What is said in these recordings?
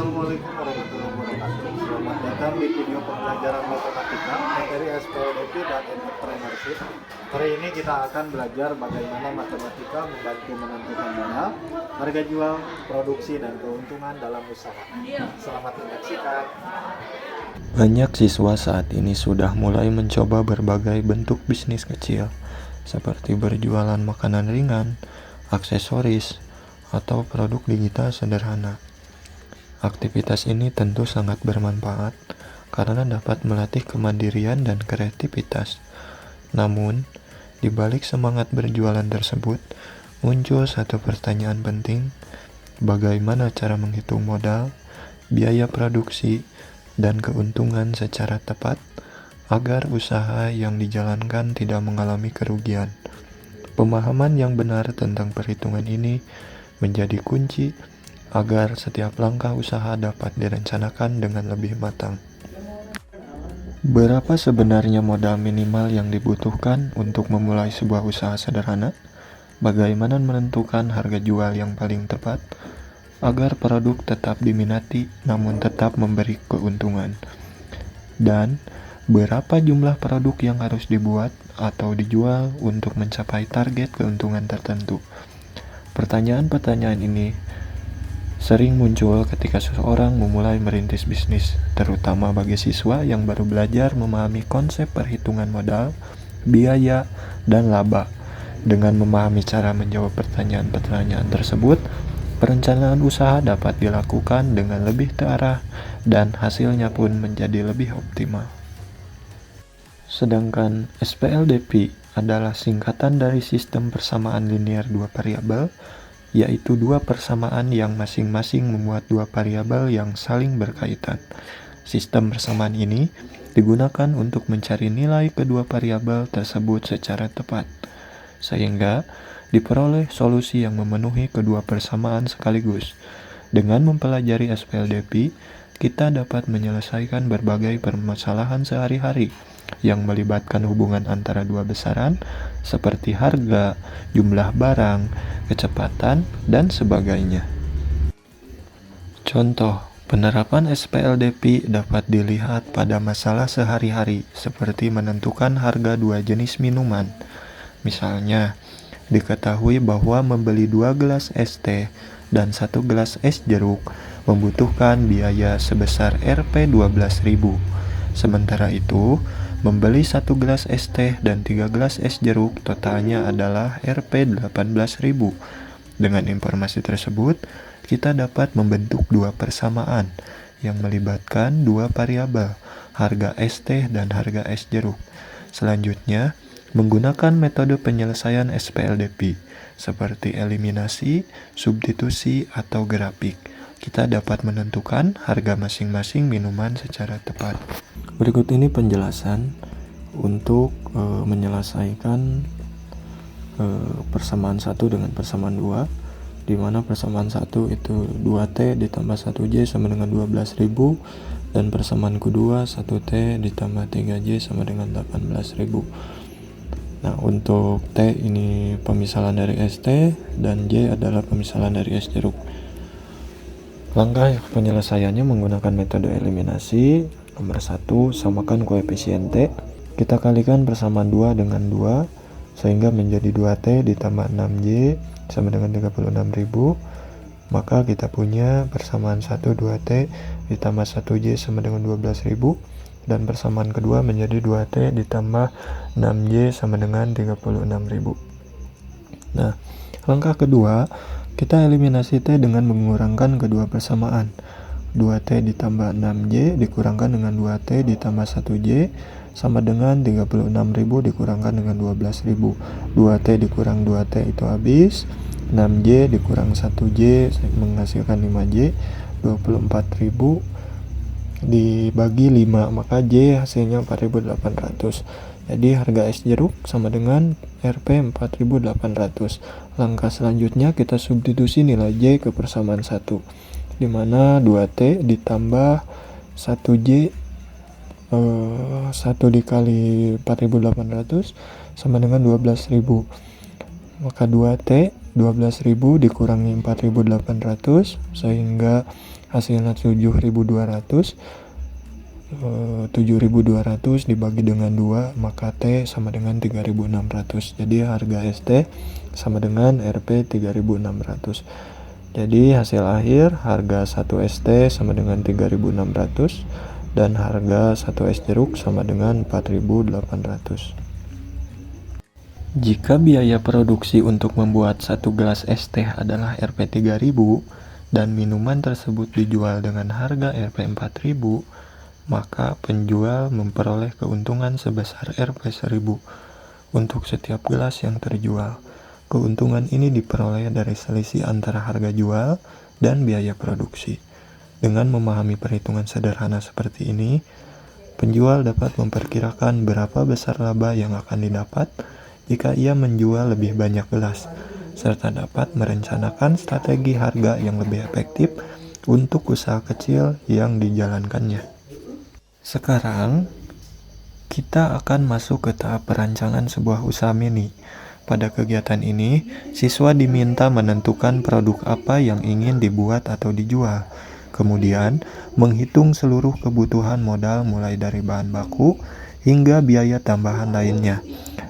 Assalamualaikum warahmatullahi wabarakatuh. Selamat datang di video pembelajaran matematika materi SPLDP dan entrepreneurship. Hari ini kita akan belajar bagaimana matematika membantu menentukan modal, harga jual, produksi, dan keuntungan dalam usaha. Selamat menyaksikan. Banyak siswa saat ini sudah mulai mencoba berbagai bentuk bisnis kecil, seperti berjualan makanan ringan, aksesoris, atau produk digital sederhana. Aktivitas ini tentu sangat bermanfaat karena dapat melatih kemandirian dan kreativitas. Namun, di balik semangat berjualan tersebut, muncul satu pertanyaan penting: bagaimana cara menghitung modal, biaya produksi, dan keuntungan secara tepat agar usaha yang dijalankan tidak mengalami kerugian. Pemahaman yang benar tentang perhitungan ini menjadi kunci agar setiap langkah usaha dapat direncanakan dengan lebih matang. Berapa sebenarnya modal minimal yang dibutuhkan untuk memulai sebuah usaha sederhana? Bagaimana menentukan harga jual yang paling tepat agar produk tetap diminati namun tetap memberi keuntungan? Dan berapa jumlah produk yang harus dibuat atau dijual untuk mencapai target keuntungan tertentu? Pertanyaan-pertanyaan ini sering muncul ketika seseorang memulai merintis bisnis, terutama bagi siswa yang baru belajar memahami konsep perhitungan modal, biaya, dan laba. Dengan memahami cara menjawab pertanyaan-pertanyaan tersebut, perencanaan usaha dapat dilakukan dengan lebih terarah dan hasilnya pun menjadi lebih optimal. Sedangkan SPLDP adalah singkatan dari sistem persamaan linear dua variabel, yaitu dua persamaan yang masing-masing memuat dua variabel yang saling berkaitan. Sistem persamaan ini digunakan untuk mencari nilai kedua variabel tersebut secara tepat, sehingga diperoleh solusi yang memenuhi kedua persamaan sekaligus. Dengan mempelajari SPLDP, kita dapat menyelesaikan berbagai permasalahan sehari-hari yang melibatkan hubungan antara dua besaran seperti harga, jumlah barang, kecepatan, dan sebagainya. Contoh, penerapan SPLDP dapat dilihat pada masalah sehari-hari seperti menentukan harga dua jenis minuman. Misalnya, diketahui bahwa membeli 2 gelas es teh dan 1 gelas es jeruk membutuhkan biaya sebesar Rp 12.000. Sementara itu, membeli 1 gelas es teh dan 3 gelas es jeruk totalnya adalah Rp 18.000. Dengan informasi tersebut, kita dapat membentuk dua persamaan yang melibatkan dua variabel, harga es teh dan harga es jeruk. Selanjutnya, menggunakan metode penyelesaian SPLDP seperti eliminasi, substitusi, atau grafik, kita dapat menentukan harga masing-masing minuman secara tepat. Berikut ini penjelasan untuk menyelesaikan persamaan 1 dengan persamaan 2, di mana persamaan 1 itu 2T ditambah 1J sama dengan 12.000, dan persamaan kedua 1T ditambah 3J sama dengan 18.000. Nah, untuk T ini pemisalan dari ST dan J adalah pemisalan dari es jeruk. Langkah penyelesaiannya menggunakan metode eliminasi. Nomor 1, samakan koefisien T. Kita kalikan persamaan 2 dengan 2 sehingga menjadi 2T ditambah 6J sama dengan 36.000. Maka kita punya persamaan 1 2T ditambah 1J sama dengan 12.000, dan persamaan kedua menjadi 2T ditambah 6J sama dengan 36.000. Nah, langkah kedua, kita eliminasi T dengan mengurangkan kedua persamaan. 2T ditambah 6J dikurangkan dengan 2T ditambah 1J sama dengan 36.000 dikurangkan dengan 12.000. 2T dikurang 2T itu habis. 6J dikurang 1J menghasilkan 5J. 24.000 dibagi 5, maka J hasilnya 4.800. Jadi harga es jeruk sama dengan Rp 4.800. Langkah selanjutnya kita substitusi nilai J ke persamaan 1, di mana 2T ditambah 1J 1 dikali 4.800 sama dengan 12.000. Maka 2T 12.000 dikurangi 4.800 sehingga hasilnya 7.200. 7.200 dibagi dengan 2, maka T sama dengan 3.600. Jadi harga ST sama dengan Rp 3.600. Jadi hasil akhir harga 1 ST sama dengan 3.600 dan harga 1 es jeruk sama dengan 4.800. Jika biaya produksi untuk membuat 1 gelas es teh adalah Rp 3.000 dan minuman tersebut dijual dengan harga Rp 4.000, maka penjual memperoleh keuntungan sebesar Rp 1.000 untuk setiap gelas yang terjual. Keuntungan ini diperoleh dari selisih antara harga jual dan biaya produksi. Dengan memahami perhitungan sederhana seperti ini, penjual dapat memperkirakan berapa besar laba yang akan didapat jika ia menjual lebih banyak gelas, serta dapat merencanakan strategi harga yang lebih efektif untuk usaha kecil yang dijalankannya. Sekarang, kita akan masuk ke tahap perancangan sebuah usaha mini. Pada kegiatan ini, siswa diminta menentukan produk apa yang ingin dibuat atau dijual. Kemudian, menghitung seluruh kebutuhan modal mulai dari bahan baku hingga biaya tambahan lainnya.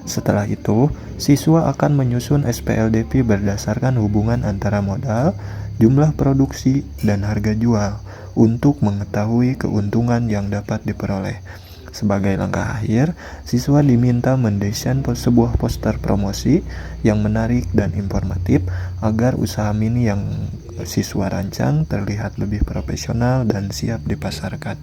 Setelah itu, siswa akan menyusun SPLDP berdasarkan hubungan antara modal, jumlah produksi, dan harga jual untuk mengetahui keuntungan yang dapat diperoleh. Sebagai langkah akhir, siswa diminta mendesain sebuah poster promosi yang menarik dan informatif agar usaha mini yang siswa rancang terlihat lebih profesional dan siap dipasarkan.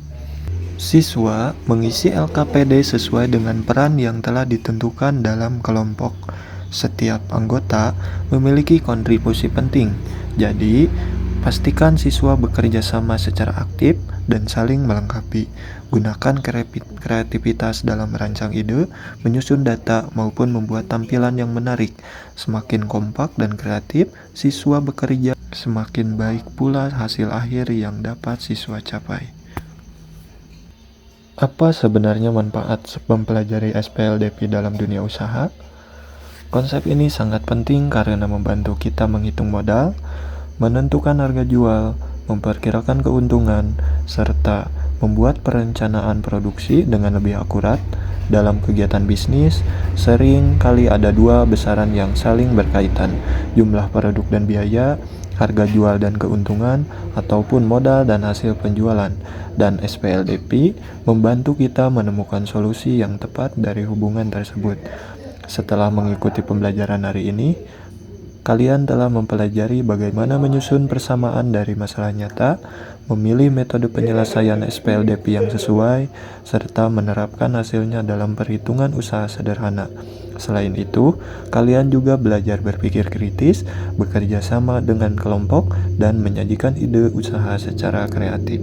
Siswa mengisi LKPD sesuai dengan peran yang telah ditentukan dalam kelompok. Setiap anggota memiliki kontribusi penting, jadi pastikan siswa bekerja sama secara aktif dan saling melengkapi. Gunakan kreativitas dalam merancang ide, menyusun data, maupun membuat tampilan yang menarik. Semakin kompak dan kreatif siswa bekerja, semakin baik pula hasil akhir yang dapat siswa capai. Apa sebenarnya manfaat mempelajari SPLDP dalam dunia usaha? Konsep ini sangat penting karena membantu kita menghitung modal, menentukan harga jual, memperkirakan keuntungan, serta membuat perencanaan produksi dengan lebih akurat. Dalam kegiatan bisnis, sering kali ada dua besaran yang saling berkaitan, jumlah produk dan biaya, harga jual dan keuntungan, ataupun modal dan hasil penjualan. Dan SPLDP membantu kita menemukan solusi yang tepat dari hubungan tersebut. Setelah mengikuti pembelajaran hari ini, kalian telah mempelajari bagaimana menyusun persamaan dari masalah nyata, memilih metode penyelesaian SPLDP yang sesuai, serta menerapkan hasilnya dalam perhitungan usaha sederhana. Selain itu, kalian juga belajar berpikir kritis, bekerja sama dengan kelompok, dan menyajikan ide usaha secara kreatif.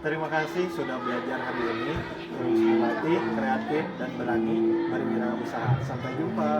Terima kasih sudah belajar hari ini. Terus berlatih, kreatif, dan berani berwirausaha. Sampai jumpa.